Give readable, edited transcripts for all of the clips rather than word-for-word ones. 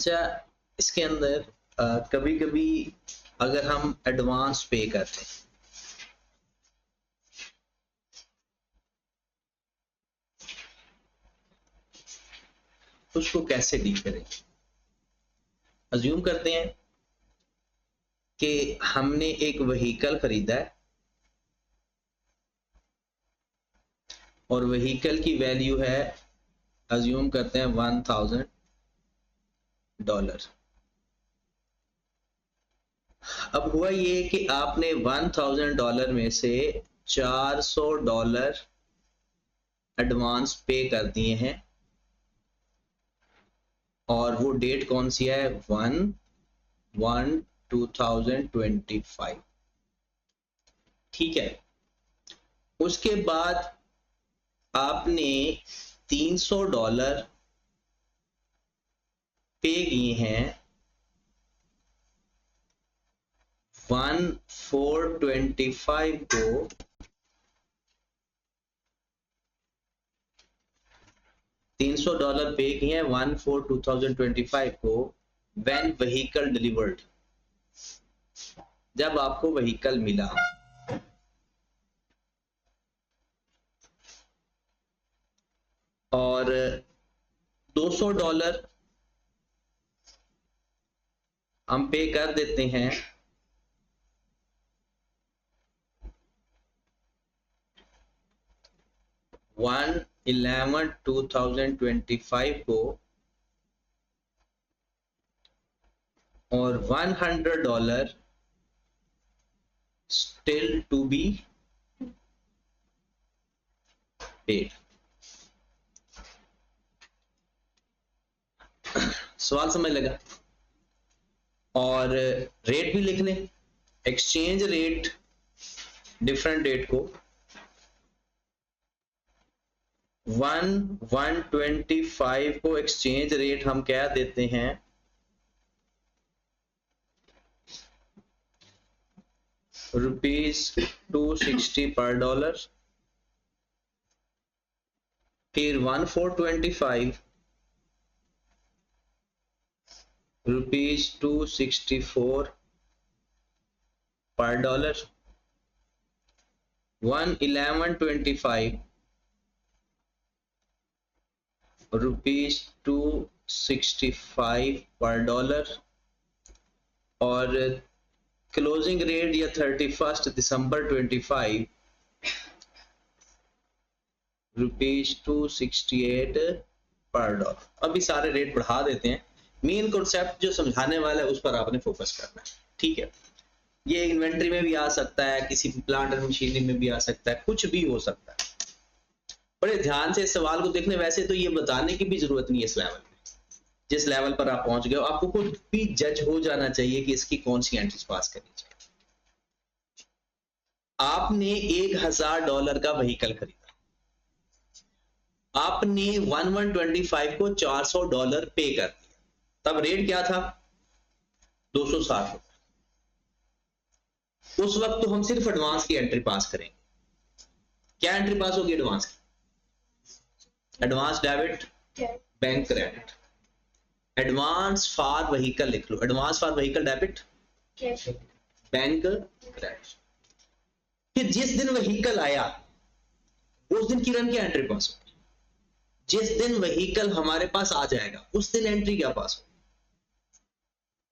अच्छा, इसके अंदर कभी कभी अगर हम एडवांस पे करते हैं तो उसको कैसे डील करें। अज्यूम करते हैं कि हमने एक व्हीकल खरीदा है और व्हीकल की वैल्यू है, अज्यूम करते हैं $1000। अब हुआ ये कि आपने $1000 में से $400 एडवांस पे कर दिए हैं और वो डेट कौन सी है, 1/1/2025। ठीक है, उसके बाद आपने $300 पे किए हैं 1/4/25 को, $300 पे किए हैं 1/4/2025 को, व्हेन व्हीकल डिलीवर्ड, जब आपको व्हीकल मिला। और $200 हम पे कर देते हैं 1/11/2025 को, और $100 स्टिल टू बी पेड। सवाल समझ लगा? और रेट भी लिख लें, एक्सचेंज रेट डिफरेंट डेट को 1/1/25 को एक्सचेंज रेट हम क्या देते हैं, ₹260 पर डॉलर। फिर 1/4/25 ₹264 पर डॉलर। 1/11/25 ₹265 पर डॉलर। और क्लोजिंग रेट या 31 दिसंबर 25 ₹268 पर डॉलर। अभी सारे रेट बढ़ा देते हैं, मेन कॉन्सेप्ट जो समझाने वाला है उस पर आपने फोकस करना है। ठीक है, ये इन्वेंट्री में भी आ सकता है, किसी प्लांट एंड मशीनरी में भी आ सकता है, कुछ भी हो सकता है। बड़े ध्यान से इस सवाल को देखने, वैसे तो ये बताने की भी जरूरत नहीं है इस लेवल पे, जिस लेवल पर आप पहुंच गए हो आपको खुद भी जज हो जाना चाहिए कि इसकी कौन सी एंट्रीज पास करनी चाहिए। आपने $1000 का व्हीकल खरीदा, आपने 1/1/25 को $400 पे कर दिया, तब रेट क्या था, 260 रुपए। उस वक्त तो हम सिर्फ एडवांस की एंट्री पास करेंगे। क्या एंट्री पास होगी एडवांस की? Advance debit, bank credit. Advance for vehicle लिख लो, advance for vehicle debit, bank credit. फिर जिस दिन व्हीकल आया उस दिन किरण की एंट्री पास होगी। जिस दिन व्हीकल हमारे पास आ जाएगा उस दिन एंट्री क्या पास होगी।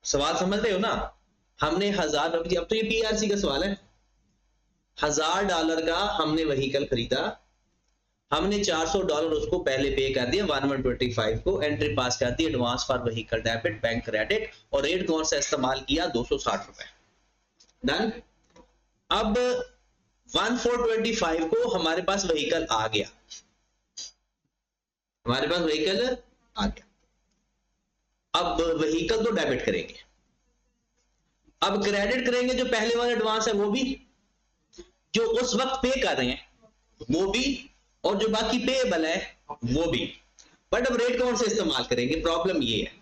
सवाल समझ रहे हो ना? हमने 1000, अब तो ये पीआरसी का सवाल है। $1000 का हमने व्हीकल खरीदा, हमने $400 उसको पहले पे कर दिया 1/1/25 को, एंट्री पास कर दी advance for vehicle debit bank credit, और रेट कौन सा इस्तेमाल किया, 260 रुपए। डन। अब 1/4/25 को हमारे पास व्हीकल आ गया, हमारे पास व्हीकल आ गया। अब व्हीकल तो डेबिट करेंगे, अब क्रेडिट करेंगे जो पहले वाला एडवांस है वो भी, जो उस वक्त पे कर रहे हैं वो भी, और जो बाकी पेएबल है वो भी। बट अब रेट कौन से इस्तेमाल करेंगे, प्रॉब्लम ये है।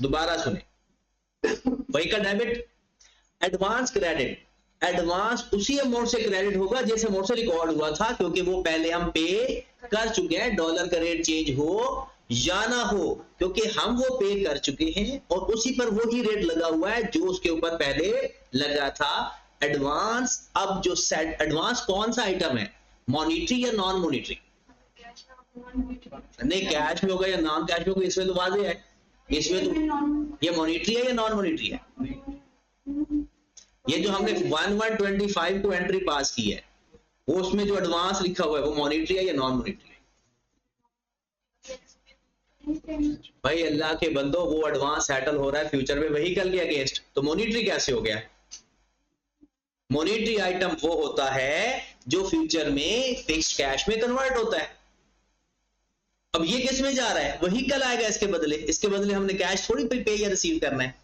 दोबारा सुने, vehicle debit, advance credit. Advance उसी अमाउंट से क्रेडिट होगा जिस अमाउंट से रिकॉर्ड हुआ था, क्योंकि वो पहले हम पे कर चुके हैं। डॉलर का रेट चेंज हो या ना हो, क्योंकि हम वो पे कर चुके हैं और उसी पर वो ही रेट लगा हुआ है जो उसके ऊपर पहले लगा था। एडवांस, अब जो सेट एडवांस कौन सा आइटम है, मॉनिटरी या नॉन मॉनिटरी? नहीं, कैश में होगा या नॉन कैश में होगा, इसमें तो वाज़ेह है। इसमें तो ये मॉनिटरी है या नॉन मॉनिटरी है? ये जो हमने 1125 को एंट्री पास की है, वो उसमें जो एडवांस लिखा हुआ है वो मॉनिटरी है या नॉन मॉनिटरी है? भाई अल्लाह के बंदो, वो एडवांस सेटल हो रहा है फ्यूचर में व्हीकल के अगेंस्ट, तो मॉनिटरी कैसे हो गया? मॉनिटरी आइटम वो होता है जो फ्यूचर में फिक्स्ड कैश में कन्वर्ट होता है। अब ये किस में जा रहा है? व्हीकल आएगा इसके बदले, इसके बदले हमने कैश थोड़ी पे या रिसीव करना है।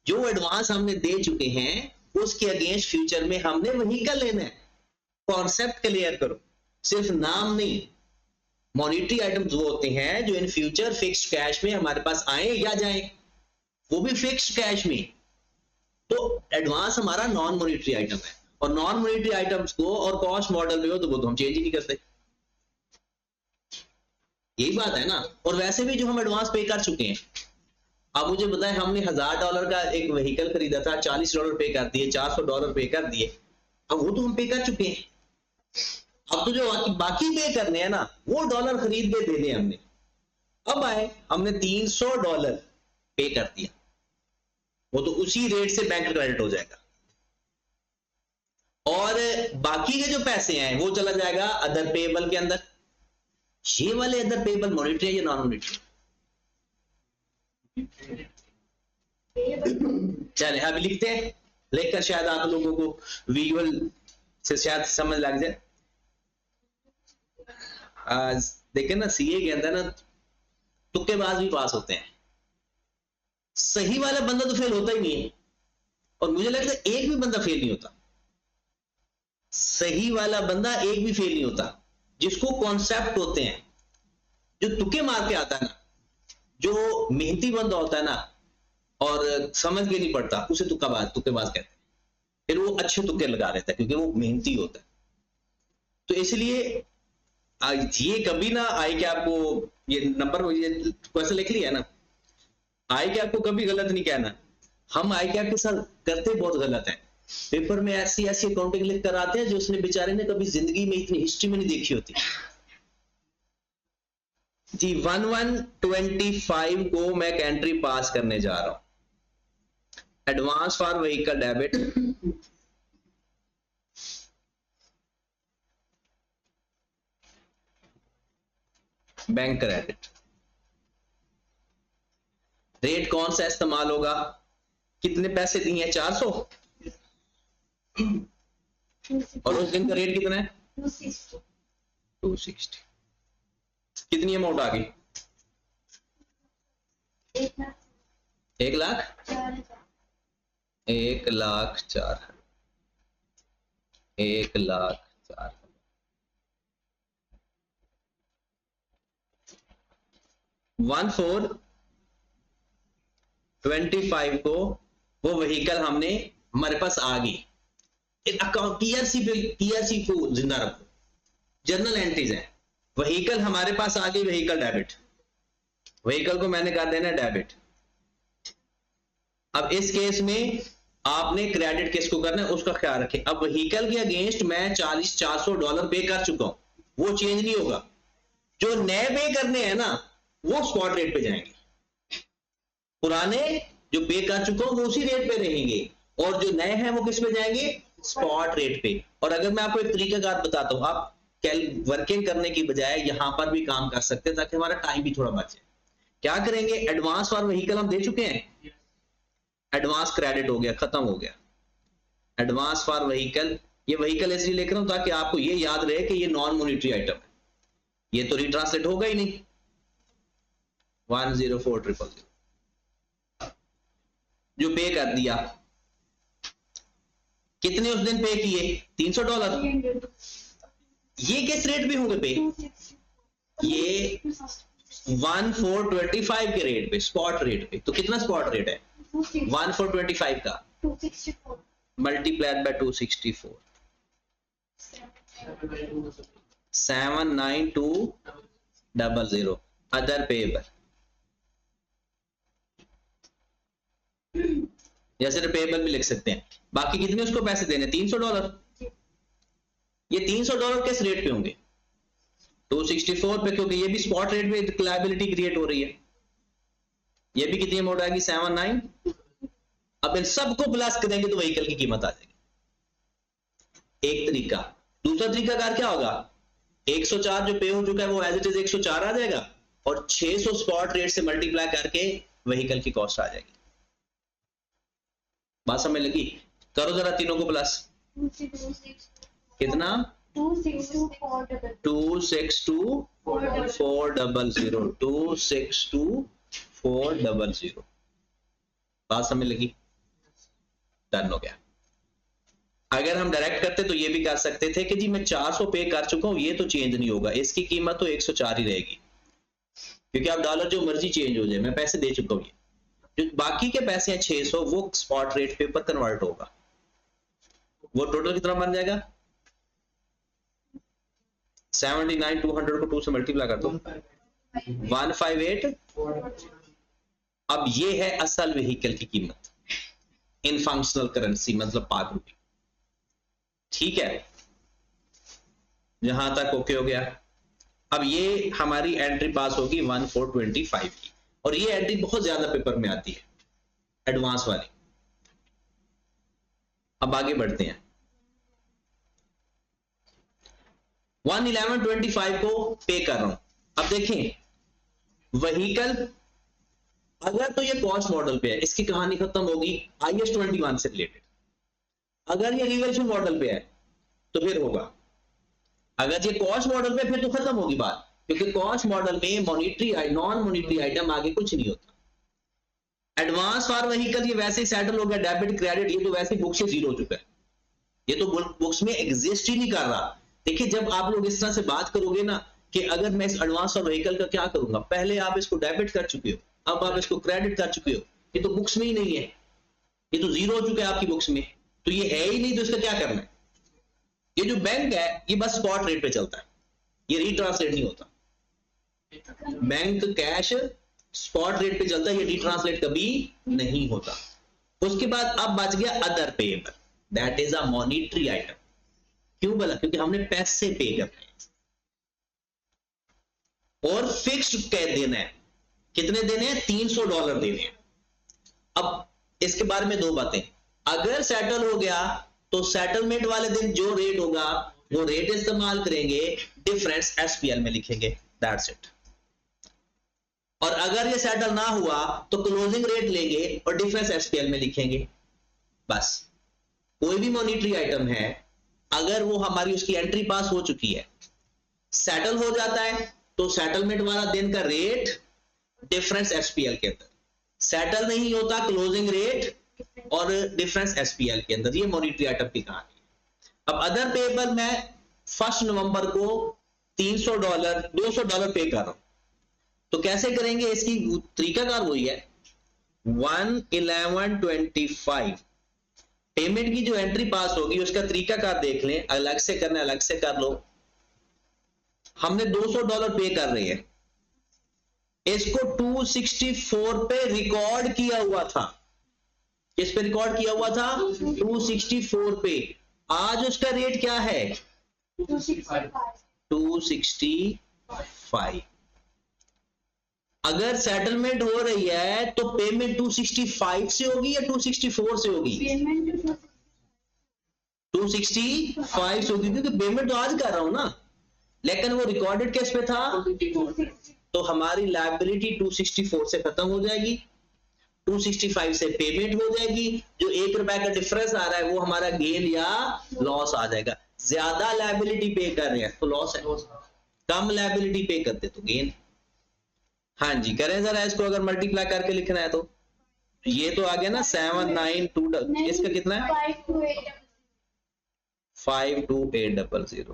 जो एडवांस हमने दे चुके हैं उसके अगेंस्ट फ्यूचर में हमने व्हीकल लेना है। कॉन्सेप्ट क्लियर करो, सिर्फ नाम नहीं। मॉनिटरी आइटम्स वो होते हैं जो इन फ्यूचर फिक्स्ड कैश में हमारे पास आए या जाएं, वो भी फिक्स्ड कैश में। तो एडवांस हमारा नॉन मॉनिटरी आइटम है, और नॉन मॉनिटरी आइटम्स को और कॉस्ट मॉडल में हो तो वो तो हम चेंज ही नहीं करते। यही बात है ना। और वैसे भी जो हम एडवांस पे कर चुके हैं, अब मुझे बताएं, हमने $1000 का एक व्हीकल खरीदा था, $40 पे कर दिए, $400 पे कर दिए, अब वो तो हम पे कर चुके हैं। अब तो जो बाकी पे करने हैं ना, वो डॉलर खरीद के देने हमने। अब आए हमने $300 पे कर दिया, वो तो उसी रेट से बैंक क्रेडिट हो जाएगा, और बाकी के जो पैसे हैं वो चला जाएगा अदर पेएबल के अंदर। ये वाले अदर पेएबल मॉनिटरी है या नॉन मॉनिटरी? चले अभी लिखते हैं, लिखकर शायद आप लोगों को विजुअल से शायद समझ लग जाए। देखें ना, सीए के अंदर ना तुक्केबाज भी पास होते हैं। सही वाला बंदा तो फेल होता ही नहीं है, और मुझे लगता है एक भी बंदा फेल नहीं होता। सही वाला बंदा एक भी फेल नहीं होता। जिसको कॉन्सेप्ट होते हैं, जो तुक्के मार के आता है ना, जो मेहनती बंदा होता है ना और समझ के नहीं पड़ता, उसे तुक्केबाज कहते हैं। फिर वो अच्छे तुक्के लगा लेता है क्योंकि वो मेहनती होता है। तो इसलिए ये कभी ना आए कि आपको ये नंबर, ये क्वेश्चन लिख लिया ना, आए कि आपको कभी गलत नहीं कहना। हम आई के साथ करते बहुत गलत है, पेपर में ऐसी ऐसी अकाउंटिंग लिख कर आते हैं जो उसने बेचारे ने कभी जिंदगी में इतनी हिस्ट्री में नहीं देखी होती। जी 1125 को मैं एक एंट्री पास करने जा रहा हूं, advance for vehicle debit, bank credit. Rate कौन सा इस्तेमाल होगा? कितने पैसे दिए हैं? 400, और उस दिन का रेट कितना है? 260। कितनी अमाउंट आ गई? 1,04,000। 1,04,000। 1,04,000। 1425 को वो व्हीकल हमने, हमारे पास आ गई। अकाउंट टीआरसी को जिंदा रखो, जर्नल एंट्रीज है। व्हीकल हमारे पास आ गई, व्हीकल डेबिट, व्हीकल को मैंने कर देना डेबिट। अब इस केस में आपने क्रेडिट किसको करना है उसका ख्याल रखें। अब व्हीकल के अगेंस्ट मैं $400 पे कर चुका हूं, वो चेंज नहीं होगा। जो नए पे करने हैं ना वो स्पॉट रेट पे जाएंगे, पुराने जो पे कर चुका हूं वो उसी रेट पे रहेंगे, और जो नए हैं वो किस पे जाएंगे? स्पॉट रेट पे। और अगर मैं आपको एक तरीकाकार बताता हूं, आप वर्किंग करने की बजाय यहां पर भी काम कर सकते हैं ताकि हमारा टाइम भी थोड़ा बचे। क्या करेंगे? एडवांस फॉर व्हीकल हम दे चुके हैं, एडवांस क्रेडिट हो गया, खत्म हो गया। एडवांस फॉर व्हीकल, ये व्हीकल इसलिए लिख रहा हूं ताकि आपको ये याद रहे कि ये नॉन मॉनिटरी आइटम है, ये तो रिट्रांसलेट होगा ही नहीं। 104,000 जो पे कर दिया, कितने उस दिन पे किए? $300। ये किस रेट पे होंगे पे? ये 1425 के रेट पे, स्पॉट रेट पे। तो कितना स्पॉट रेट है? 1425 का 264 मल्टीप्लाइड बाय 264, 79200। अदर पेएबल, या सिर्फ पेएबल भी लिख सकते हैं। बाकी कितने उसको पैसे देने, $300। ये $300 किस रेट पे होंगे, 264 पे, क्योंकि ये भी स्पॉट रेट पे लायबिलिटी क्रिएट हो रही है। ये भी कितनी अमाउंट आएगी, 79। अब इन सबको प्लस करेंगे तो व्हीकल की कीमत आ जाएगी। एक तरीका। दूसरा तरीका कार क्या होगा, 104 जो पे हो चुका है वो एज इट इज 104 आ जाएगा, और 600 स्पॉट रेट से मल्टीप्लाई करके व्हीकल की कॉस्ट आ जाएगी। बात समझ लगी, करो जरा तीनों को प्लस। कितना, 262,400, 262,400। बात समझ लगी, डन हो गया। अगर हम डायरेक्ट करते तो ये भी कर सकते थे कि जी मैं 400 पे कर चुका हूं, ये तो चेंज नहीं होगा, इसकी कीमत तो 104 ही रहेगी, क्योंकि आप डॉलर जो मर्जी चेंज हो जाए, मैं पैसे दे चुका हूं। जो बाकी के पैसे हैं 600, वो स्पॉट रेट पे पर कन्वर्ट होगा। वो टोटल कितना बन जाएगा, 79,200 को 2 से मल्टीप्लाई कर दो, 158। अब ये है असल व्हीकल की कीमत इन फंक्शनल करेंसी, मतलब पाक रुपये। ठीक है, यहां तक ओके हो गया। अब ये हमारी एंट्री पास होगी 1425 की, और ये एंट्री बहुत ज्यादा पेपर में आती है, एडवांस वाली। अब आगे बढ़ते हैं, 11125 को पे कर रहा हूं। अब देखें व्हीकल, अगर तो ये कॉस्ट मॉडल पे है, इसकी कहानी खत्म होगी IS 21 से रिलेटेड। अगर ये रिवैल्यूएशन मॉडल पे है तो फिर होगा, अगर ये कॉस्ट मॉडल पे फिर तो खत्म होगी बात, क्योंकि कॉस्ट मॉडल में मॉनिटरी नॉन मॉनिटरी आइटम आगे कुछ नहीं होता। एडवांस फॉर व्हीकल ये वैसे ही सेटल हो गया, डेबिट क्रेडिट ये तो वैसे ही बुक से जीरो हो चुका है, ये तो बुक्स में एग्जिस्ट ही नहीं कर रहा। देखिए जब आप लोग इस तरह से बात करोगे ना कि अगर मैं इस एडवांस फॉर व्हीकल का क्या करूंगा, पहले आप इसको डेबिट कर चुके हो, अब आप इसको क्रेडिट कर चुके हो, ये तो बुक्स में ही नहीं है, ये तो जीरो हो चुका है आपकी बुक्स में, तो ये है ही नहीं, तो इसका क्या करना है। ये जो बैंक है ये बस स्पॉट रेट पे चलता है, ये रीट्रांसलेट नहीं होता। बैंक कैश स्पॉट रेट पे चलता है, ये रीट्रांसलेट कभी नहीं होता। उसके बाद अब बच गया other payable, that is a monetary item. क्यों बोला, क्योंकि हमने पैसे पे करने हैं और फिक्स्ड कह देना है। कितने देने हैं, $300 देने हैं। अब इसके बारे में दो बातें, अगर सेटल हो गया तो सेटलमेंट वाले दिन जो रेट होगा वो रेट इस्तेमाल करेंगे, डिफरेंस SPL में लिखेंगे, दैट्स इट। और अगर ये सेटल ना हुआ तो क्लोजिंग रेट लेंगे और डिफरेंस SPL में लिखेंगे, बस। कोई भी मॉनिटरी आइटम है, अगर वो हमारी उसकी एंट्री पास हो चुकी है, सेटल हो जाता है, तो सेटलमेंट वाला दिन का रेट डिफरेंस SPL के अंदर, सेटल नहीं होता क्लोजिंग रेट और डिफरेंस SPL के अंदर। ये मॉनिटरी आइटम की कहानी है। अब अदर पेएबल मैं 1 नवंबर को $300 $200 पे कर रहा हूं, तो कैसे करेंगे, इसकी तरीकाकार वही है, 11125 पेमेंट की जो एंट्री पास होगी उसका तरीकाकार देख लें, अलग से करना अलग से कर लो। हमने $200 पे कर रहे हैं, इसको 264 पे रिकॉर्ड किया हुआ था। किस पे रिकॉर्ड किया हुआ था, 264 पे। आज उसका रेट क्या है, 265। अगर सेटलमेंट हो रही है तो पेमेंट 265 से होगी या 264 से होगी, 265 से होगी, क्योंकि पेमेंट तो आज कर रहा हूं ना, लेकिन वो रिकॉर्डेड केस पे था, तो हमारी लायबिलिटी 264 से खत्म हो जाएगी, 265 से पेमेंट हो जाएगी। जो ₹1 का डिफरेंस आ रहा है वो हमारा गेन या लॉस आ जाएगा। ज्यादा लायबिलिटी पे कर रहे हैं तो लॉस है, कम लायबिलिटी पे करते तो गेन। हाँ जी, करें जरा इसको, अगर मल्टीप्लाई करके लिखना है तो ये तो आ गया ना 792, इसका कितना है 52800,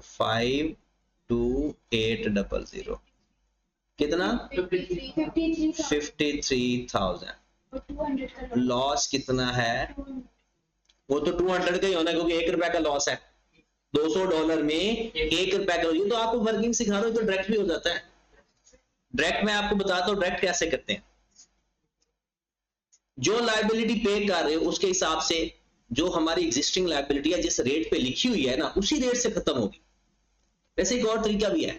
52800 कितना 53,000। लॉस कितना है, वो तो 200 का ही होना, क्योंकि ₹1 का लॉस है। $200 में ₹1 का, ये तो आपको वर्किंग सिखा रहा हूं, तो डायरेक्ट भी हो जाता है। डायरेक्ट मैं आपको बताता हूं डायरेक्ट कैसे करते हैं। जो लायबिलिटी पे कर रहे हो उसके हिसाब से जो हमारी एग्जिस्टिंग लायबिलिटी है जिस रेट पे लिखी हुई है ना उसी रेट से खत्म होगी। वैसे एक और तरीका भी है,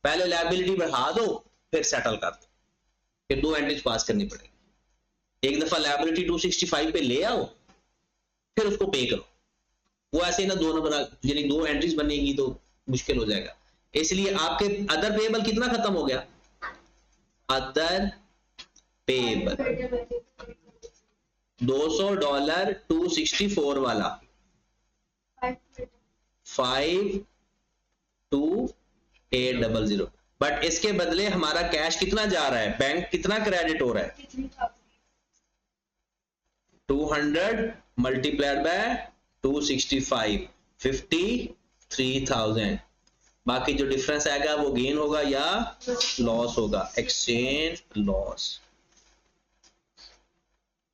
पहले लायबिलिटी बढ़ा दो फिर सेटल कर दो, फिर 2 एंट्रीज पास करनी पड़ेगी। एक दफा लायबिलिटी 265 पे ले आओ फिर उसको पे करो। वो ऐसे ना 2 नंबर यानी 2 एंट्रीज बनेगी तो मुश्किल हो जाएगा। इसलिए आपके अदर पेएबल कितना खत्म हो गया, अदर पेएबल $200 264 वाला 52800, बट इसके बदले हमारा कैश कितना जा रहा है, बैंक कितना क्रेडिट हो रहा है 200 मल्टीप्लाइड बाय 265 53,000। बाकी जो डिफरेंस आएगा वो गेन होगा या लॉस होगा, एक्सचेंज लॉस।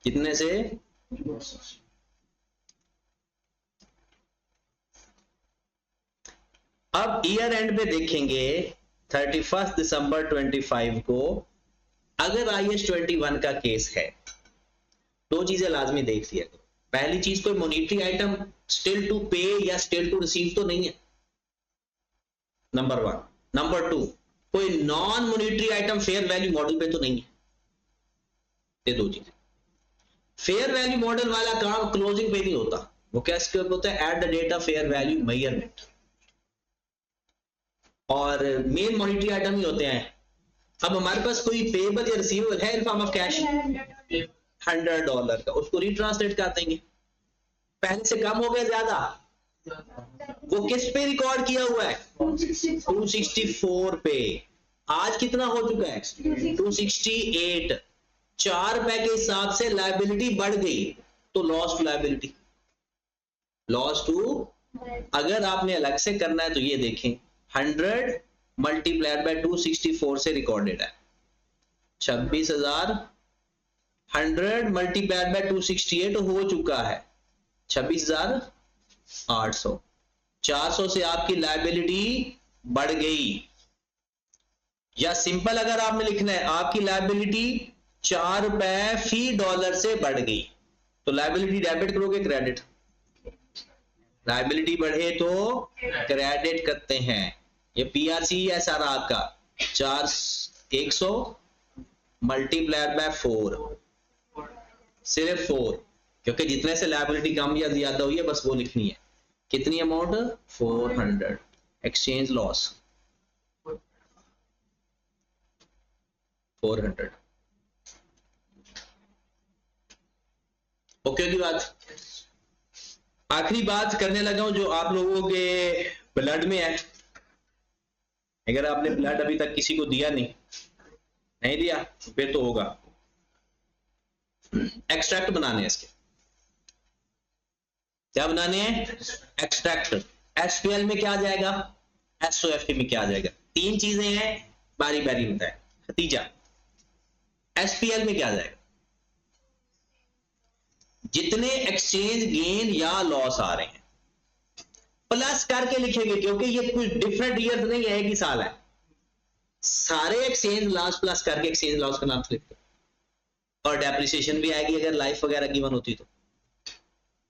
कितने से, अब ईयर एंड पे देखेंगे 31 दिसंबर 25 को अगर IAS 21 का केस है, 2 चीजें लाजमी देख लिया करो। पहली चीज कोई मॉनिटरी आइटम स्टिल टू पे या स्टिल टू रिसीव तो नहीं है, नंबर 1। नंबर 2 कोई non monetary item fair value model पे तो नहीं है। ये 2 चीजें। फेयर वैल्यू मॉडल वाला काम क्लोजिंग पे नहीं होता, वो कैसे होता है, at the data fair value measurement, और मेन मॉनिटरी आइटम ही होते हैं। अब हमारे पास कोई पेएबल या रिसीवेबल है इन फॉर्म ऑफ कैश $100 का, उसको रिट्रांसलेट कर देंगे। पहले से कम हो गया ज्यादा, वो किस पे रिकॉर्ड किया हुआ है 264 पे। आज कितना हो चुका है 268। 4 रुपए के हिसाब से लायबिलिटी बढ़ गई तो loss to liability, loss to. अगर आपने अलग से करना है तो ये देखें 100 मल्टीप्लाइड बाय 264 से रिकॉर्डेड है 26,000। 100 मल्टीप्लाइड बाय 268 हो चुका है 26,800। 400 से आपकी लायबिलिटी बढ़ गई। या सिंपल अगर आपने लिखना है आपकी लायबिलिटी 4 रुपए फी डॉलर से बढ़ गई तो लायबिलिटी डेबिट करोगे क्रेडिट, लायबिलिटी बढ़े तो क्रेडिट करते हैं। ये PRC है सारा आपका 100 मल्टीप्लाइड बाय 4, सिर्फ 4, क्योंकि जितने से लायबिलिटी कम या ज्यादा हुई है बस वो लिखनी है। कितनी अमाउंट 400, एक्सचेंज लॉस 400। ओके की बात। आखिरी बात करने लगा हूं जो आप लोगों के ब्लड में है। अगर आपने ब्लड अभी तक किसी को दिया नहीं दिया फिर तो होगा। एक्सट्रैक्ट बनाने हैं इसके, क्या बनाने हैं एक्सट्रैक्ट। SPL में क्या आ जाएगा, SOFT में क्या आ जाएगा। 3 चीजें हैं, बारी बारी बताएं। नतीजा SPL में क्या आ जाएगा, जितने एक्सचेंज गेन या लॉस आ रहे हैं प्लस करके लिखेंगे, क्योंकि ये कुछ डिफरेंट ईयर नहीं है, एक ही साल है। सारे एक्सचेंज लॉस प्लस करके एक्सचेंज लॉस का नाम लिखते, और डेप्रिसिएशन भी आएगी अगर लाइफ वगैरह गिवन होती तो।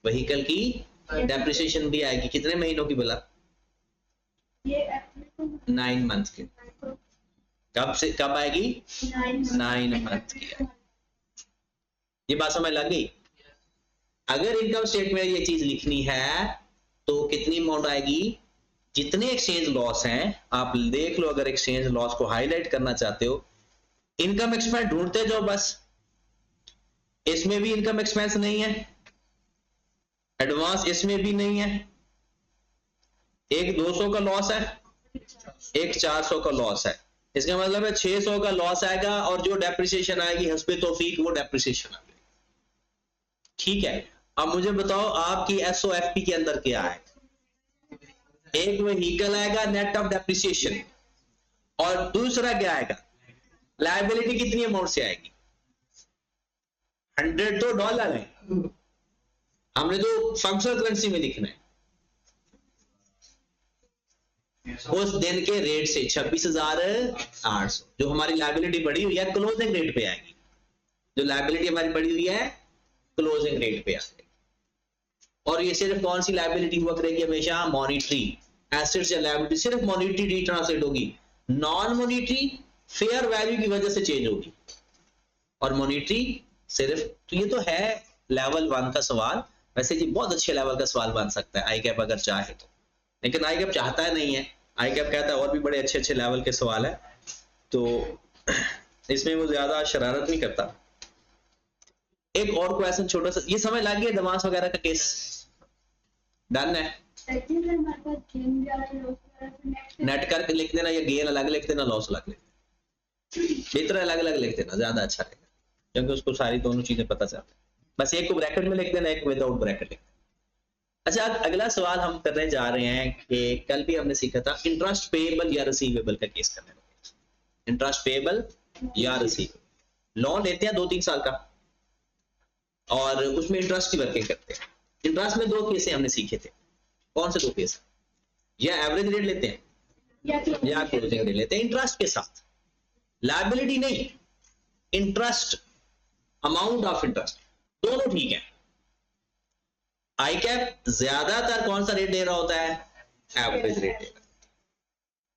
व्हीकल की डेप्रिसिएशन भी आएगी। कितने महीनों की बोला, 9 मंथ की। कब से कब आएगी 9 मंथ की। ये बात समझ लग गई। अगर इनकम स्टेटमेंट में ये चीज लिखनी है तो कितनी अमाउंट आएगी, जितने एक्सचेंज लॉस हैं आप देख लो। अगर एक्सचेंज लॉस को हाईलाइट करना चाहते हो, इनकम एक्सपेंस ढूंढते जाओ बस। इसमें भी इनकम एक्सपेंस नहीं है, एडवांस इसमें भी नहीं है। एक 200 का लॉस है, एक 400 का लॉस है। इसका मतलब है 600 का लॉस आएगा, और जो डेप्रिसिएशन आएगी हस्बे तौफीक वो डेप्रिसिएशन आएगी। ठीक है। अब मुझे बताओ आपकी SOFP के अंदर क्या है। एक व्हीकल आएगा नेट ऑफ डेप्रिसिएशन, और दूसरा क्या आएगा, लायबिलिटी कितनी अमाउंट से आएगी। 100 तो डॉलर है, हमने तो फंक्शनल करेंसी में लिखना है। उस दिन के रेट से 26,800 जो हमारी लायबिलिटी बढ़ी हुई है क्लोजिंग रेट पे आएगी। जो लायबिलिटी हमारी बढ़ी हुई है क्लोजिंग रेट पे आएगी। और ये सिर्फ कौन सी लायबिलिटी हुआ करेगी हमेशा? मॉनिटरी एसेट्स या लायबिलिटी सिर्फ मॉनिटरी रीट्रांसलेट होगी, नॉन मॉनिटरी फेयर वैल्यू की वजह से चेंज होगी और मॉनिटरी सिर्फ। तो ये तो है लेवल 1 का सवाल। वैसे ये बहुत अच्छे लेवल का सवाल बन सकता है आई कैप अगर चाहे तो, लेकिन आई कैप चाहता है नहीं है। आई कैप कहता है और भी बड़े अच्छे अच्छे लेवल के सवाल है, तो इसमें वो ज्यादा शरारत नहीं करता। एक और क्वेश्चन छोटा सा, ये समझ लग गया एडवांस वगैरह का केस डन है? नेट करके लिख देना या गेन अलग लिख देना, लॉस अलग लिख देना, इतना अलग अलग लिख देना ज्यादा अच्छा रहेगा क्योंकि उसको सारी दोनों चीजें पता चलती है। बस एक को ब्रैकेट में लिख देना, एक विदाउट ब्रैकेट लिख देना। अच्छा अगला सवाल हम करने जा रहे हैं कि कल भी हमने सीखा था इंटरेस्ट पेएबल या रिसीवेबल का केस करने का। इंटरेस्ट पेएबल या रिसीवेबल, लोन लेते हैं 2-3 साल का और उसमें इंटरेस्ट की वर्किंग करते हैं। इंटरेस्ट में 2 केस हमने सीखे थे। कौन से 2 केस? या एवरेज रेट लेते हैं या क्लोजिंग रेट लेते हैं इंटरेस्ट के साथ, लायबिलिटी नहीं, इंटरेस्ट, अमाउंट ऑफ इंटरेस्ट दोनों ठीक है। आई कैप ज्यादातर कौन सा रेट दे रहा होता है? एवरेज रेट दे रहा है,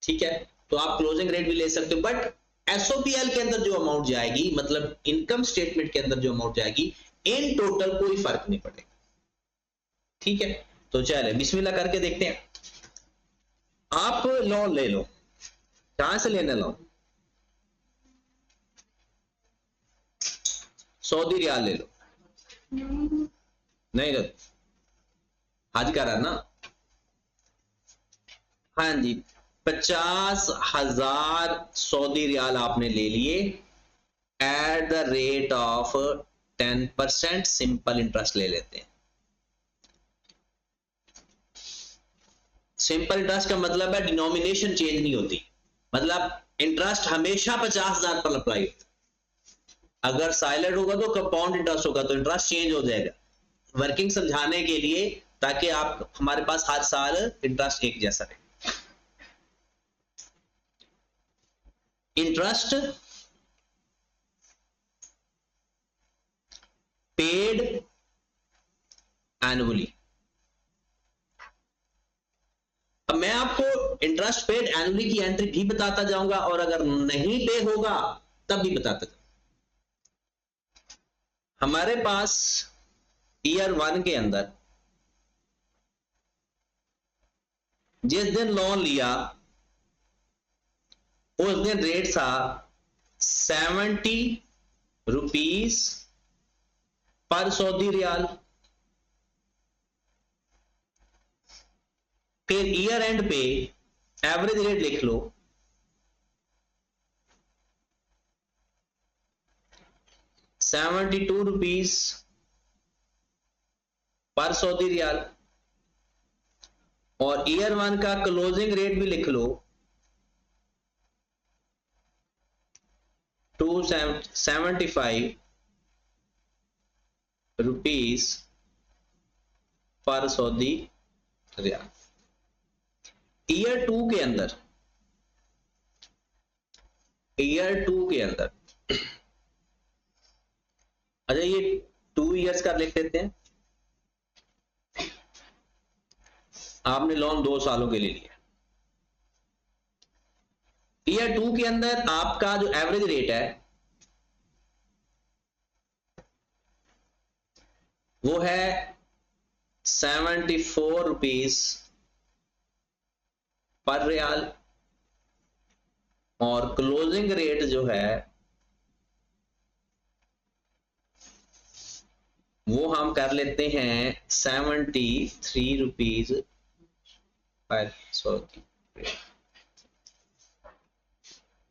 ठीक है। तो आप क्लोजिंग रेट भी ले सकते हो, बट एसओपीएल के अंदर जो अमाउंट जाएगी, मतलब इनकम स्टेटमेंट के अंदर जो अमाउंट जाएगी, इन टोटल कोई फर्क नहीं पड़ेगा, ठीक है। तो चले बिस्मिल्लाह करके देखते हैं। आप लोन ले लो, कहां से लेना लोन? सऊदी रियाल ले लो, नहीं लो, हज का रहा ना, हाँ जी, 50,000 सऊदी रियाल आपने ले लिए at the rate of 10% simple interest ले लेते हैं। सिंपल इंटरेस्ट का मतलब है डिनोमिनेशन चेंज नहीं होती, मतलब इंटरेस्ट हमेशा 50,000 पर अप्लाई होता है। अगर साइलेंट होगा तो कंपाउंड इंटरेस्ट होगा, तो इंटरेस्ट चेंज हो जाएगा। वर्किंग समझाने के लिए, ताकि आप हमारे पास हर साल इंटरेस्ट एक जैसा रहे। Interest paid annually. अब मैं आपको इंटरेस्ट पेड एनुअली की एंट्री भी बताता जाऊंगा और अगर नहीं पे होगा तब भी बताता जाऊंगा। हमारे पास ईयर 1 के अंदर जिस दिन लोन लिया उस दिन रेट था 70 रुपीस पर सऊदी रियाल। फिर ईयर एंड पे एवरेज रेट लिख लो, ₹72 पर सऊदी रियाल, और ईयर 1 का क्लोजिंग रेट भी लिख लो, 275 रुपीस पर सऊदी रियाल। ईयर 2 के अंदर, अच्छा ये 2 इयर्स का लिख देते हैं। आपने लोन 2 सालों के लिए लिया। ईयर 2 के अंदर आपका जो एवरेज रेट है वो है 74 रुपीस पर रियाल, और क्लोजिंग रेट जो है वो हम कर लेते हैं 73 रुपीस पर सऊदी।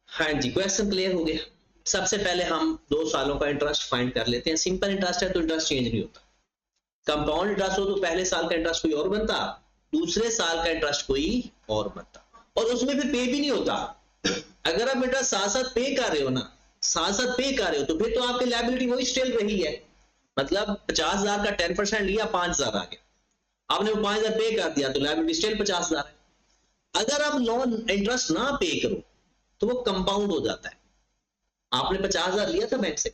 हाँ जी, क्वेश्चन क्लियर हो गया। सबसे पहले हम 2 सालों का इंटरेस्ट फाइंड कर लेते हैं। सिंपल इंटरेस्ट है तो इंटरेस्ट चेंज नहीं होता। कंपाउंड इंटरेस्ट हो तो पहले साल का इंटरेस्ट कोई और बनता, दूसरे साल का इंटरेस्ट कोई और बनता, और उसमें फिर पे भी नहीं होता। अगर आप इंटरेस्ट साथ साथ पे कर रहे हो ना, साथ साथ पे कर रहे हो, तो फिर तो आपकी लायबिलिटी वही स्टिल रही है। मतलब 50,000 का 10% लिया, 5,000 आ गया, आपने वो 5,000 पे कर दिया, तो लायबिलिटी स्टिल 50,000 है। अगर आप लोन इंटरेस्ट ना पे करो तो वो कंपाउंड हो जाता है। आपने 50,000 लिया था बैंक से,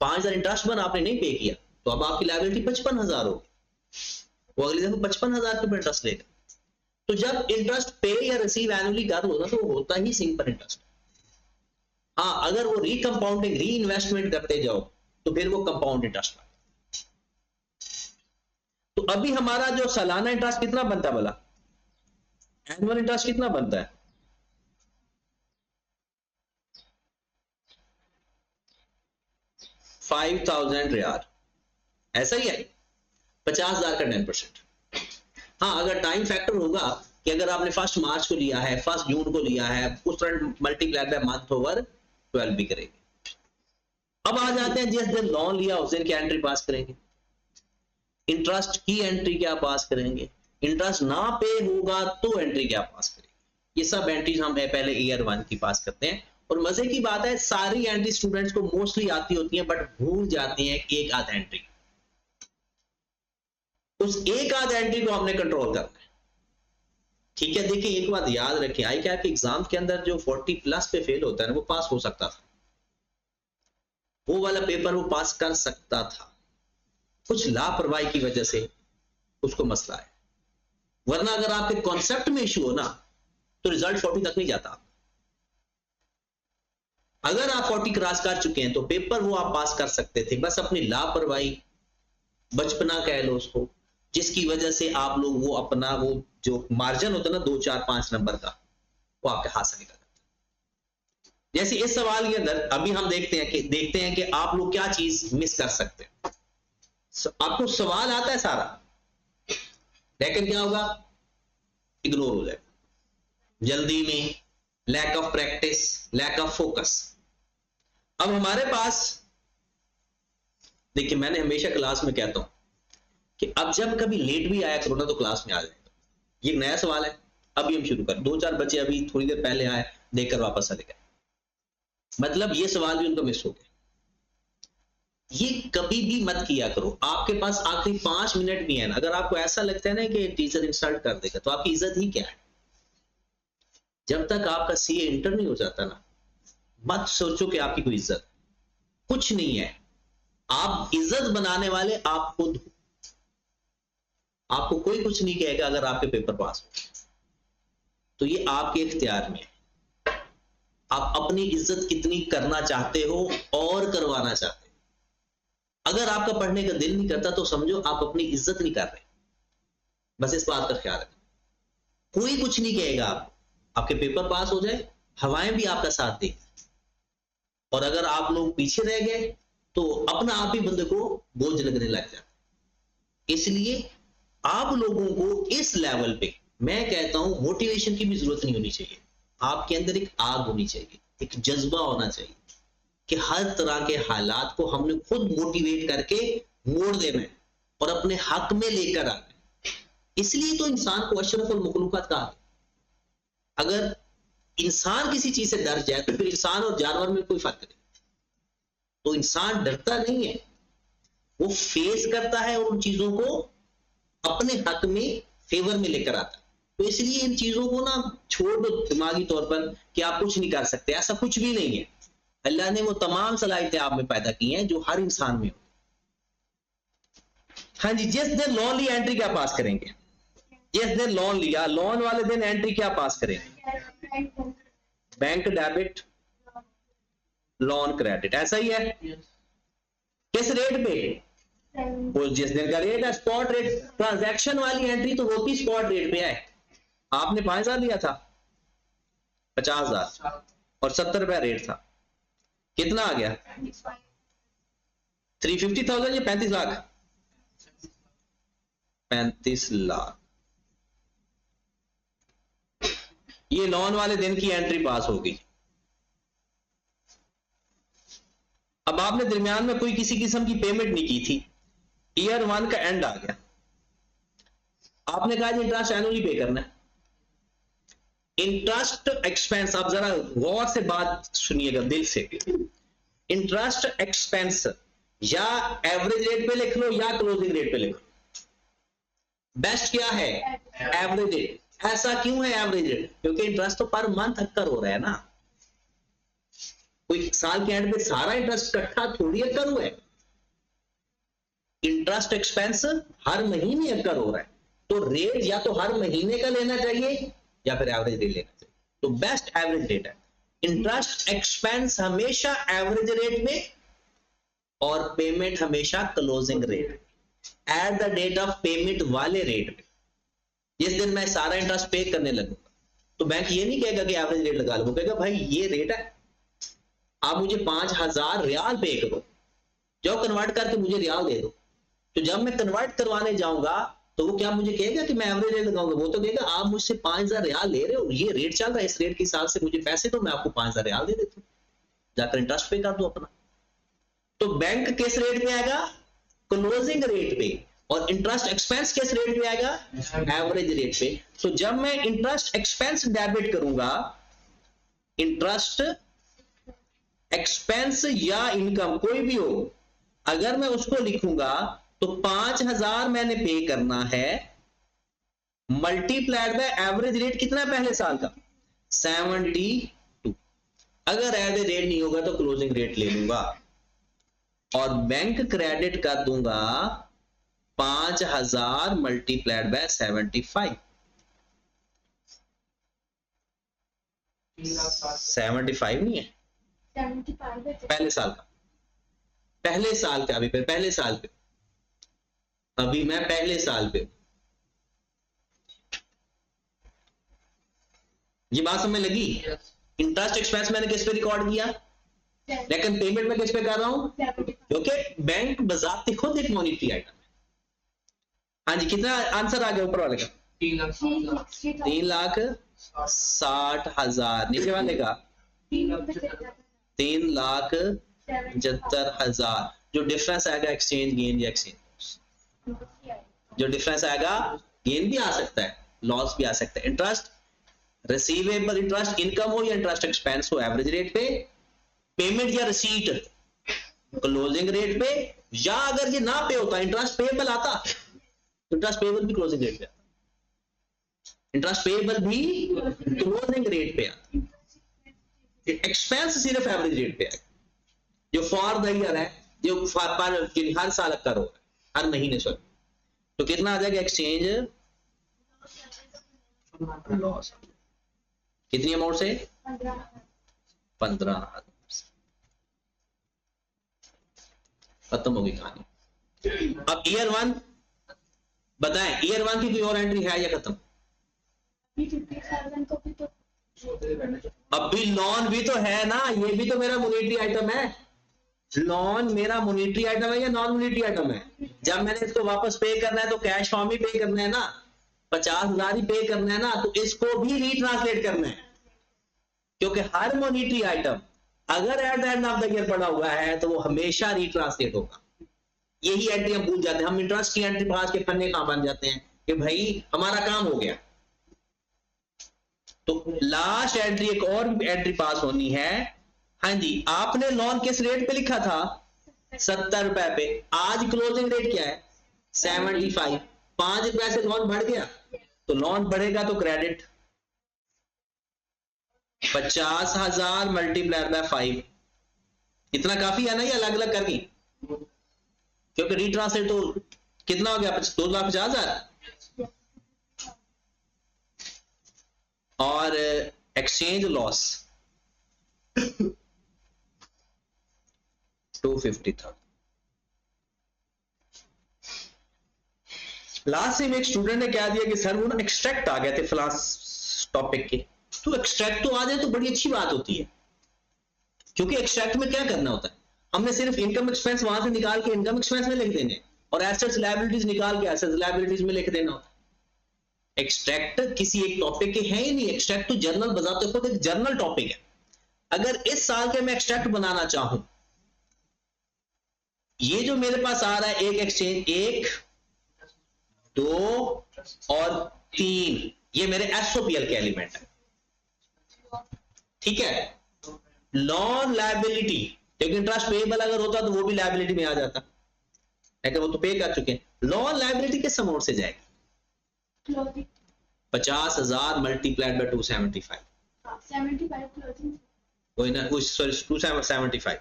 5,000 इंटरेस्ट पर आपने नहीं पे किया, तो अब आपकी लायबिलिटी 55,000 होगी, वो अगली दफा 55,000 के ऊपर इंटरेस्ट लेगा। तो जब इंटरेस्ट पे या रिसीव एनुअली कर लो ना, तो होता ही सिंपल इंटरेस्ट। हाँ, अगर वो रिकंपाउंडिंग री इन्वेस्टमेंट करते जाओ तो फिर वो कंपाउंड इंटरेस्ट। तो अभी हमारा जो सालाना इंटरेस्ट कितना बनता है भला, एनुअल इंटरेस्ट कितना बनता है? 5,000 रियाल, ऐसा ही है, 50,000 का 10%। हाँ, अगर टाइम फैक्टर होगा कि अगर आपने 1 मार्च को लिया है, 1 जून को लिया है, उस तरह मल्टीप्लाई बाय मंथ ओवर 12 भी करेंगे। अब आ जाते हैं जिस दिन लोन लिया उस दिन क्या एंट्री पास करेंगे, इंटरेस्ट की एंट्री क्या पास करेंगे, इंटरेस्ट ना पे होगा तो एंट्री क्या पास करेंगे। ये सब एंट्रीज हम पहले ईयर 1 की पास करते हैं। और मजे की बात है, सारी एंट्री स्टूडेंट्स को मोस्टली आती होती हैं, बट भूल जाती हैं एक आध एंट्री। उस एक आध एंट्री को हमने कंट्रोल करना है, ठीक है। देखिए एक बात याद रखें, आई क्या कि एग्जाम के अंदर जो 40+ पे फेल होता है ना, वो पास हो सकता था, वो वाला पेपर वो पास कर सकता था, कुछ लापरवाही की वजह से उसको मसला है। वरना अगर आपके कॉन्सेप्ट में इशू हो ना, तो रिजल्ट 40 तक नहीं जाता। अगर आप 40 क्रॉस कर चुके हैं तो पेपर वो आप पास कर सकते थे, बस अपनी लापरवाही, बचपना कह लो उसको, जिसकी वजह से आप लोग वो अपना वो जो मार्जिन होता है ना 2, 4, 5 नंबर का, वो आपके हाथ से निकल जाता है। जैसे इस सवाल के अंदर अभी हम देखते हैं कि आप लोग क्या चीज मिस कर सकते हैं। आपको सवाल आता है सारा, लेकिन क्या होगा, इग्नोर हो जाएगा जल्दी में, lack of practice, lack of focus. अब हमारे पास देखिए, मैंने हमेशा क्लास में कहता हूं कि अब जब कभी लेट भी आया करो ना तो क्लास में आ जाएगा। ये नया सवाल है, अभी हम शुरू कर, 2-4 बच्चे अभी थोड़ी देर पहले आए, देखकर वापस चले गए, मतलब ये सवाल भी उनको मिस हो गया। ये कभी भी मत किया करो। आपके पास आखिरी 5 मिनट भी है ना, अगर आपको ऐसा लगता है ना कि टीचर इंसल्ट कर देगा, तो आपकी इज्जत ही क्या है। जब तक आपका सीए इंटर नहीं हो जाता ना, मत सोचो कि आपकी कोई इज्जत, कुछ नहीं है। आप इज्जत बनाने वाले आप खुद हो, आपको कोई कुछ नहीं कहेगा अगर आपके पेपर पास हो, तो ये आपके इख्तियार में है। आप अपनी इज्जत कितनी करना चाहते हो और करवाना चाहते हो। अगर आपका पढ़ने का दिल नहीं करता तो समझो आप अपनी इज्जत नहीं कर रहे, बस इस बात का ख्याल रखें। कोई कुछ नहीं कहेगा आपके पेपर पास हो जाए, हवाएं भी आपका साथ देंगी, और अगर आप लोग पीछे रह गए तो अपना आप ही बंदे को बोझ लगने लग जाता। इसलिए आप लोगों को इस लेवल पे मैं कहता हूं मोटिवेशन की भी जरूरत नहीं होनी चाहिए। आपके अंदर एक आग होनी चाहिए, एक जज्बा होना चाहिए कि हर तरह के हालात को हमने खुद मोटिवेट करके मोड़ देना है और अपने हक में लेकर आना है। इसलिए तो इंसान को अशरफुल मखलूकात कहा है। अगर इंसान किसी चीज से डर जाए तो फिर इंसान और जानवर में कोई फर्क नहीं। तो इंसान डरता नहीं है, वो फेस करता है और उन चीजों को अपने हक में फेवर में लेकर आता है। तो इसलिए इन चीजों को ना छोड़ दो दिमागी तौर पर कि आप कुछ नहीं कर सकते, ऐसा कुछ भी नहीं है। अल्लाह ने वो तमाम सलाहियतें आप में पैदा की हैं जो हर इंसान में हो। हाँ जी, जिस दिन लोन लिया एंट्री क्या पास करेंगे, जिस दिन लोन लिया लोन वाले दिन एंट्री क्या पास करेंगे, बैंक डेबिट, लोन क्रेडिट, ऐसा ही है। किस रेट पे, वो जिस दिन का रेट है, स्पॉट रेट। ट्रांजैक्शन वाली एंट्री तो होती स्पॉट रेट पे है। आपने 5,000 लिया था, 50,000 और 70 रुपया रेट था, कितना आ गया, 350,000 या 35 लाख, 35 लाख। ये लोन वाले दिन की एंट्री पास होगी। अब आपने दरमियान में कोई किसी किस्म की पेमेंट नहीं की थी, ईयर 1 का एंड आ गया, आपने कहा इंटरेस्ट एनुअली पे करना है। इंटरेस्ट एक्सपेंस, आप जरा गौर से बात सुनिएगा दिल से, इंटरेस्ट एक्सपेंस या एवरेज रेट पे लिख लो या क्लोजिंग रेट पे लिख लो। बेस्ट क्या है, एवरेज रेट। ऐसा क्यों है एवरेज रेट? क्योंकि इंटरेस्ट तो पर मंथ अक्कर हो रहा है ना, कोई साल के एंड पे सारा इंटरेस्ट इकट्ठा थोड़ी अक्कर हुआ है। इंटरेस्ट एक्सपेंस हर महीने अक्कर हो रहा है, तो रेट या तो हर महीने का लेना चाहिए या फिर एवरेज रेट लेना चाहिए। तो बेस्ट एवरेज रेट है। इंटरेस्ट एक्सपेंस हमेशा एवरेज रेट में और पेमेंट हमेशा closing rate, at the date of payment वाले रेट में। जिस दिन मैं सारा इंटरेस्ट पे करने लगूंगा तो बैंक ये नहीं कहेगा कि एवरेज रेट लगा लो, वो कहेगा भाई ये रेट है, आप मुझे 5,000 रियाल पे करो, जाओ कन्वर्ट करके मुझे रियाल दे दो। तो जब मैं कन्वर्ट करवाने जाऊंगा तो वो क्या मुझे कहेगा कि मैं एवरेज रेट लगाऊंगा? वो तो कहेगा आप मुझसे 5,000 रियाल ले रहे हो, ये रेट चल रहा है, इस रेट के हिसाब से मुझे पैसे दो, मैं आपको 5,000 रियाल दे देता हूँ, जाकर इंटरेस्ट पे कर दो अपना। तो बैंक किस रेट में आएगा? क्लोजिंग रेट पे। और इंटरेस्ट एक्सपेंस किस रेट पे आएगा? एवरेज रेट पे। तो जब मैं इंटरेस्ट एक्सपेंस डेबिट करूंगा, इंटरेस्ट एक्सपेंस या इनकम कोई भी हो, अगर मैं उसको लिखूंगा तो 5,000 मैंने पे करना है, मल्टीप्लाइड बाय एवरेज रेट कितना है पहले साल का? 72। अगर एवरेज रेट नहीं होगा तो क्लोजिंग रेट ले लूंगा और बैंक क्रेडिट कर दूंगा 5,000 मल्टीप्लाइड बाय 75। 75 नहीं है, 75 पहले साल का, पहले साल का, अभी पहले साल पे, अभी मैं पहले साल पे। ये बात समझ लगी? इंटरेस्ट एक्सपेंस मैंने किस पे रिकॉर्ड किया, लेकिन पेमेंट में किस पे कर रहा हूं? क्योंकि बैंक बजाते खुद एक मॉनिटरी आइटम है। हाँ जी, कितना आंसर आ गया ऊपर वाले का? 3,60,000। नीचे वाले का 3,75,000। जो डिफरेंस आएगा एक्सचेंज गेन या एक्सचेंज, जो डिफरेंस आएगा, गेन भी आ सकता है, लॉस भी आ सकता है। इंटरेस्ट रिसीवेबल, इंटरेस्ट इनकम हो या इंटरेस्ट एक्सपेंस हो, एवरेज रेट पे, पेमेंट या रिसीट क्लोजिंग रेट पे, या अगर ये ना पे होता, इंटरेस्ट पेएबल आता, इंटरेस्ट पेएबल भी क्लोजिंग रेट पे आता, इंटरेस्ट पेएबल भी क्लोजिंग रेट पे आता, एक्सपेंस सिर्फ एवरेज रेट पे है, जो फॉर द ईयर है, जो हर साल कर हो, हर महीने सॉरी। तो कितना आ जाएगा एक्सचेंज लॉस? कितनी अमाउंट से? 15,000। खत्म होगी कहानी। अब ईयर 1 बताएं, ईयर 1 की कोई और एंट्री है या खत्म? अभी लोन भी तो है ना, ये भी तो मेरा मॉनिटरी आइटम है। लोन मेरा मॉनिटरी आइटम है या नॉन मॉनिटरी आइटम है? जब मैंने इसको वापस पे करना है तो कैश फॉर्म ही पे करना है ना, 50,000 ही पे करना है ना, तो इसको भी रीट्रांसलेट करना है, क्योंकि हर मॉनिटरी आइटम अगर at the end of the year पड़ा हुआ है तो वो हमेशा रीट्रांसलेट होगा। यही एंट्री हम भूल जाते हैं, हम इंटरेस्ट की एंट्री पास के पन्ने कहां बन जाते हैं कि भाई हमारा काम हो गया। तो लास्ट एंट्री एक और एंट्री पास होनी है। हाँ जी, आपने लोन किस रेट पे लिखा था? 70 रुपए पे। आज क्लोजिंग रेट क्या है? 75। 5 रुपए से लोन बढ़ गया, तो लोन बढ़ेगा तो क्रेडिट 50,000 मल्टीप्लाइड बाय 5। इतना काफी है ना, ये अलग अलग करके, क्योंकि रीट्रांसलेट तो कितना हो गया? 2,50,000। और एक्सचेंज लॉस 250,000। लास्ट में एक स्टूडेंट ने क्या दिया कि सर वो ना एक्सट्रैक्ट आ गए थे फिलास टॉपिक के। तो एक्सट्रैक्ट तो आ जाए तो बड़ी अच्छी बात होती है, क्योंकि एक्सट्रैक्ट में क्या करना होता है, हमने सिर्फ इनकम एक्सपेंस वहां से निकाल के इनकम एक्सपेंस में लिख देने और एसेट्स लायबिलिटीज निकाल के एसेट्स लायबिलिटीज में लिख देना होता है। एक्सट्रैक्ट किसी एक टॉपिक के है ही नहीं, एक्सट्रैक्ट तो जर्नल बजाते खुद एक जर्नल टॉपिक है। अगर इस साल के मैं एक्सट्रैक्ट बनाना चाहूं, ये जो मेरे पास आ रहा है एक एक्सचेंज 1, 2 और 3, ये मेरे एसओपीएल के एलिमेंट है, ठीक है। लॉन लायबिलिटी, क्योंकि इंटरेस्ट पेएबल अगर होता तो वो भी लायबिलिटी में आ जाता, लेकिन वो तो पे कर चुके हैं। लॉन लायबिलिटी किस अमाउंट से जाएगी? 50,000 मल्टीप्लाइड बाय 275 वही ना, सॉरी 275।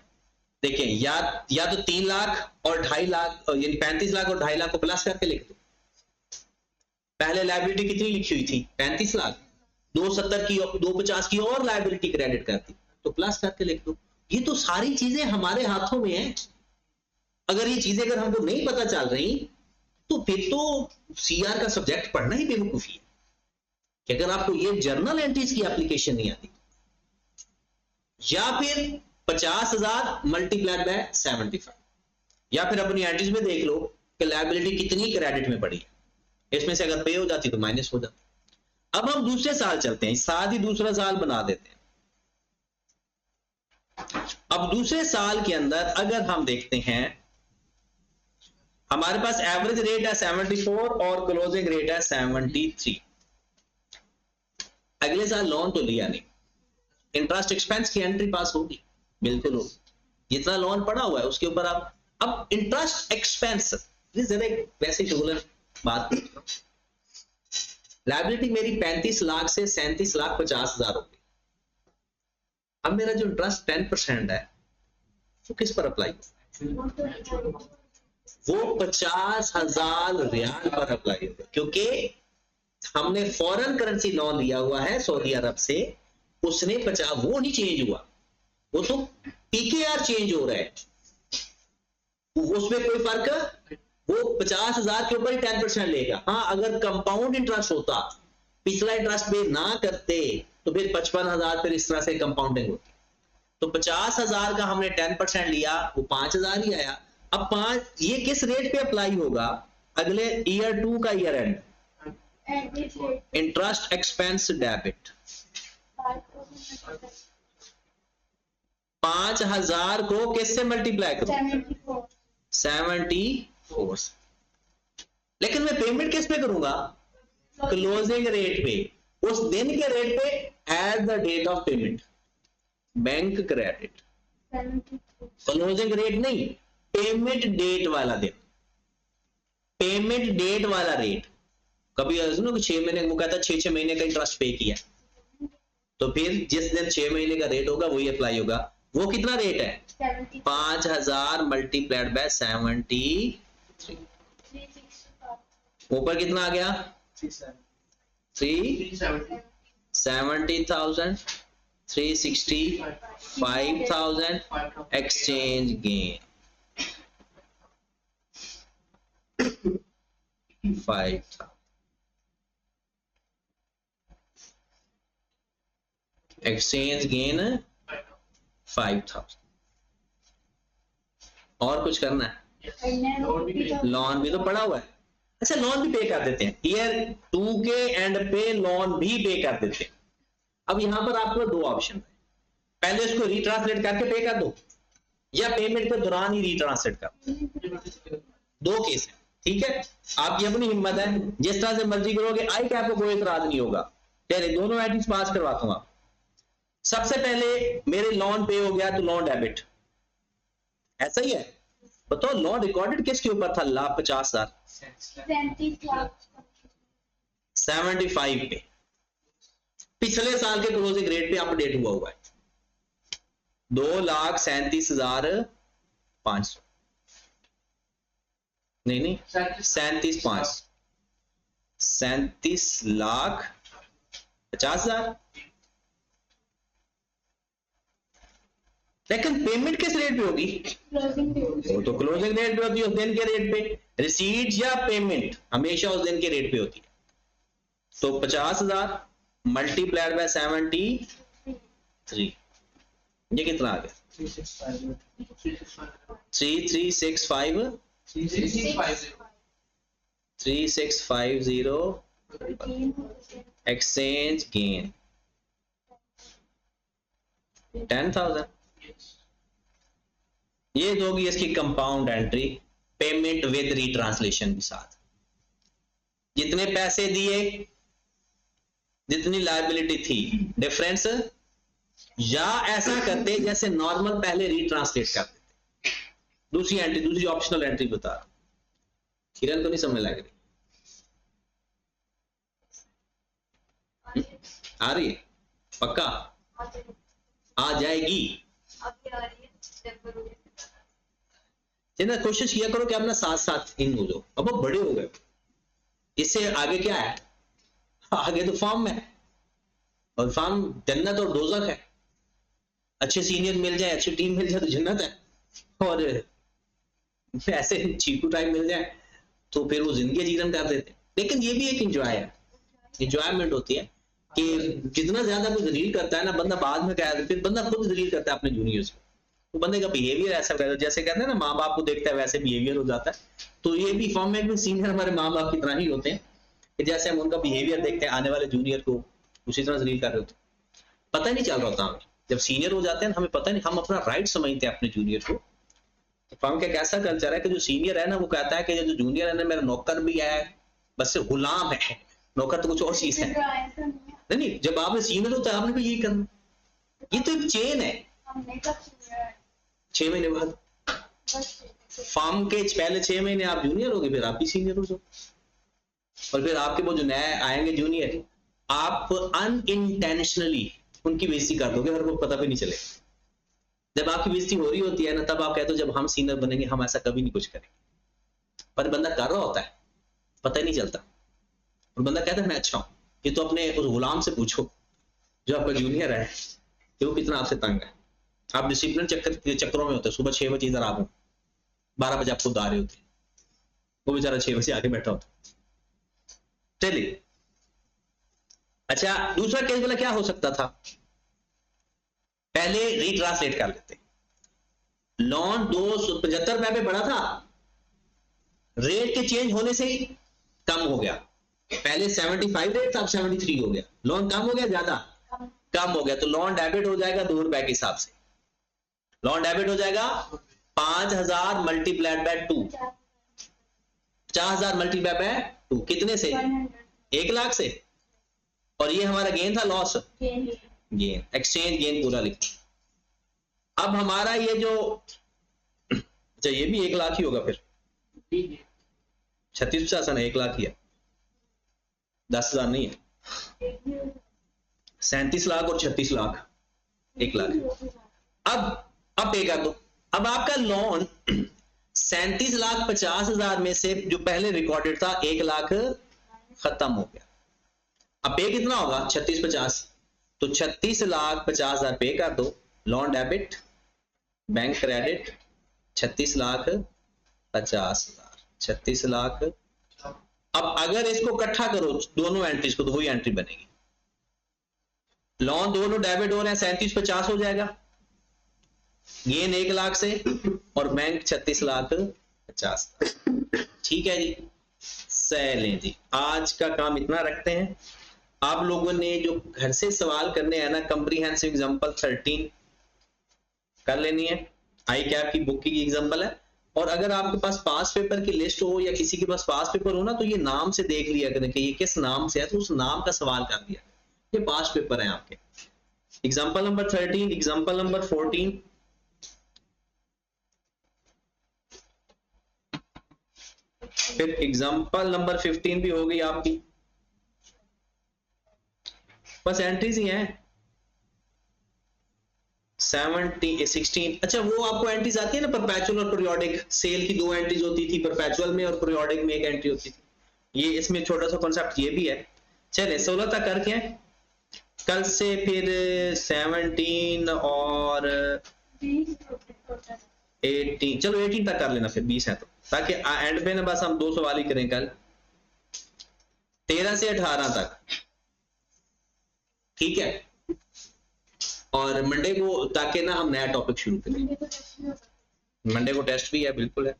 देखिए या तो 3 लाख और 2.5 लाख यानी 35 लाख और 2.5 लाख को प्लस करके लिख दो। पहले लायबिलिटी कितनी लिखी हुई थी 35 लाख, 270 की 250 की और लायबिलिटी क्रेडिट करती तो प्लस करके लिख दो। ये तो सारी चीजें हमारे हाथों में है। अगर ये चीजें अगर हमको नहीं पता चल रही तो फिर तो सीआर का सब्जेक्ट पढ़ना ही बेवकूफी है कि अगर आपको ये जर्नल एंट्रीज की एप्लीकेशन नहीं आती। या फिर 50,000 मल्टीप्लाइड बाय 75 या फिर अपनी एंट्रीज में देख लो कि लायबिलिटी कितनी क्रेडिट में पड़ी है, इसमें से अगर पे हो जाती तो माइनस हो जाती। अब हम दूसरे साल चलते हैं, साथ ही दूसरा साल बना देते हैं। अब दूसरे साल के अंदर अगर हम देखते हैं हमारे पास एवरेज रेट है 74 और क्लोजिंग रेट है 73। अगले साल लोन तो लिया नहीं, इंटरेस्ट एक्सपेंस की एंट्री पास होगी, बिल्कुल होगी। जितना लोन पड़ा हुआ है उसके ऊपर आप अब इंटरेस्ट एक्सपेंस जरा वैसे रेगुलर बात कर रहा हूं। लायबिलिटी मेरी 35 लाख से 37,50,000 हो गई। अब मेरा जो इंटरेस्ट 10% है वो किस पर अप्लाई होगा? वो 50,000 रियाल पर अप्लाई होगा, क्योंकि हमने फॉरेन करेंसी लोन लिया हुआ है सऊदी अरब से, उसने 50 वो नहीं चेंज हुआ, वो तो पीकेआर चेंज हो रहा है, उसमें कोई फर्क, वो 50,000 के ऊपर ही 10% लेगा। हाँ अगर कंपाउंड इंटरेस्ट होता, पिछला इंटरेस्ट पे ना करते तो फिर 55,000 फिर इस तरह से कंपाउंडिंग होती। तो 50,000 का हमने 10% लिया, वो 5,000 ही आया। अब 5 ये किस रेट पे अप्लाई होगा? अगले ईयर 2 का year and interest expense debit 5,000 को किससे मल्टीप्लाई करूं? 74। लेकिन मैं पेमेंट किस पे करूंगा? क्लोजिंग रेट पे, उस दिन के रेट पे at the date of payment, bank credit. Closing rate नहीं, पेमेंट डेट वाला दिन, पेमेंट डेट वाला रेट। कभी सुनो कि 6 महीने वो कहता है 6 महीने का इंटरेस्ट पे किया, तो फिर जिस दिन 6 महीने का रेट होगा वही अप्लाई होगा। वो कितना रेट है? 5,000 मल्टीप्लाइड बाय 73। ऊपर कितना आ गया? 370,000, 365,000 एक्सचेंज गेन 5,000 एक्सचेंज गेन 5,000। और कुछ करना है? लोन भी तो पड़ा हुआ है। अच्छा लोन भी पे कर देते हैं, ईयर 2 के एंड पे लोन भी पे कर देते हैं। अब यहां पर आपको 2 ऑप्शन है, पहले इसको रिट्रांसलेट करके पे कर दो या पेमेंट के दौरान ही रिट्रांसलेट कर दो। 2 केस है, ठीक है, आपकी अपनी हिम्मत है, जिस तरह से मर्जी करोगे। आई कैप को कोई इतराज नहीं होगा, चलिए दोनों एंट्रीज पास करवाता हूं। सबसे पहले मेरे लोन पे हो गया तो लोन डेबिट, ऐसा ही है। बताओ लोन रिकॉर्डेड किसके ऊपर था? लाख 50,000 75 पे, पिछले साल के क्लोजिंग रेट पे अपडेट हुआ है 2,37,500 नहीं 37,50,000। लेकिन पेमेंट किस रेट पे होगी? वो तो क्लोजिंग रेट पे होती है, उस दिन के रेट पे। रिसीट या पेमेंट हमेशा उस दिन के रेट पे होती है। तो 50,000 मल्टीप्लाइड बाय 73, ये कितना आ गया? 3650 एक्सचेंज गेन 10,000। ये होगी इसकी कंपाउंड एंट्री, पेमेंट विद रिट्रांसलेशन के साथ। जितने पैसे दिए, जितनी लायबिलिटी थी, डिफरेंस, या ऐसा करते जैसे नॉर्मल पहले रिट्रांसलेट कर देते। दूसरी एंट्री, दूसरी ऑप्शनल एंट्री बता रहा हूं, किरण को नहीं समझ लग रही। आ रही है पक्का? आ जाएगी। जिन्हें कोशिश किया करो कि अपना साथ साथ इन हो जाओ। अब वो बड़े हो गए, इससे आगे क्या है? आगे तो फार्म है, और फार्म जन्नत और दोजख है। अच्छे सीनियर मिल जाए, अच्छी टीम मिल जाए तो जन्नत है, और ऐसे चीकू टाइप मिल जाए तो फिर वो जिंदगी जीवन कर देते हैं। लेकिन ये भी एक इंजॉय है, इंजॉयमेंट होती है कि जितना ज्यादा कोई दलील करता है ना बंदा, बाद में क्या है फिर बंदा खुद दलील करता है अपने जूनियर्स को, तो बंदे का बिहेवियर ऐसा रहता है, जैसे कहते हैं ना माँ बाप को देखता है वैसे बिहेवियर हो जाता है। तो ये भी फॉर्म में सीनियर हमारे माँ बाप की तरह ही होते हैं कि जैसे हम उनका बिहेवियर देखते हैं आने वाले जूनियर को उसी तरह दलील कर रहे होते हैं। पता ही नहीं चल रहा होता हमें, जब सीनियर हो जाते हैं हमें पता नहीं, हम अपना राइट समझते हैं अपने जूनियर को। फॉर्म का कैसा कल्चर है कि जो सीनियर है ना वो कहता है कि जो जूनियर है ना मेरा नौकर भी है, बस गुलाम है, नौकर तो कुछ और चीज है। नहीं, जब आपने सीनियर होता है आपने भी यही करना। ये तो एक चेन है। 6 महीने बाद फार्म के पहले 6 महीने आप जूनियर हो गए, फिर आप भी सीनियर हो जाओ, और फिर आपके वो जो नए आएंगे जूनियर, आप अनइंटेंशनली उनकी बेइज्जती कर दोगे और वो पता भी नहीं चलेगा। जब आपकी बेइज्जती हो रही होती है ना तब आप कहते हो जब हम सीनियर बनेंगे हम ऐसा कभी नहीं कुछ करेंगे, पर बंदा कर रहा होता है पता ही नहीं चलता, और बंदा कहता है मैं अच्छा हूं। ये तो अपने उस गुलाम से पूछो जो आपका जूनियर है कि वो कितना आपसे तंग है। आप डिसिप्लिन चक्करों में होते हैं, सुबह 6 बजे इधर आप 12 बजे आप खुद आ रहे होते, वो बेचारा 6 बजे आगे बैठा होता। चलिए अच्छा, दूसरा केस बोला क्या हो सकता था, पहले रिट्रांसलेट कर लेते। लोन 275 रुपए पे बढ़ा था, रेट के चेंज होने से ही कम हो गया। पहले 75 रेट था, अब 73 हो गया। लोन कम हो गया ज्यादा? कम हो गया। तो लोन डेबिट हो जाएगा 2 रुपए के हिसाब से। लोन डेबिट हो जाएगा 5000 मल्टीप्लाइड बाय 2, 50,000 मल्टीप्लाई बाय 2 कितने से? 1 लाख से। और ये हमारा गेन था लॉस? गेन, एक्सचेंज गेन पूरा लिखा। अब हमारा ये जो, अच्छा ये भी 1 लाख ही होगा फिर, 3650 है ना, 1 लाख ही है, 10,000 नहीं है। 37 लाख और 36 लाख 1 लाख। अब पे कर दो। अब आपका लोन 37,50,000 में से जो पहले रिकॉर्डेड था 1 लाख खत्म हो गया। अब पे कितना होगा? 3650। तो 36,50,000 पे कर दो। Loan debit, bank credit, 36,50,000, 36 lakh. अब अगर इसको इकट्ठा करो दोनों एंट्रीज को तो वही एंट्री बनेगी। लोन दोनों डेबिट हो रहे हैं, 3750 हो जाएगा, गेन 1 लाख से, और बैंक 36,50,000। ठीक है जी, चलें जी, आज का काम इतना रखते हैं। आप लोगों ने जो घर से सवाल करने हैं ना, कंप्रीहेंसिव एग्जांपल 13 कर लेनी है। आई कैप की बुक की एग्जांपल है। और अगर आपके पास पास पेपर की लिस्ट हो या किसी के पास पास पेपर हो ना, तो ये नाम से देख लिया करें कि ये किस नाम से है, तो उस नाम का सवाल कर दिया। ये पास पेपर है आपके। एग्जांपल नंबर 13, एग्जांपल नंबर 14, फिर एग्जांपल नंबर 15 भी हो गई आपकी। बस एंट्रीज ही हैं 17, 16। अच्छा वो आपको एंट्रीज आती है ना, परपेचुअल और पीरियोडिक। सेल की 2 एंट्रीज होती थी, परपेचुअल में और पीरियोडिक में 1 एंट्री होती थी। ये इसमें छोटा सा कॉन्सेप्ट ये भी है। चले 16 तक करके कल से फिर 17 और 18, चलो 18 तक कर लेना, फिर 20 है तो, ताकि एंड पे ना बस हम 2 सवाल ही करें कल। 13 से 18 तक, ठीक है। और मंडे को ताकि ना हम नया टॉपिक शुरू करें। मंडे को टेस्ट भी है, बिल्कुल है।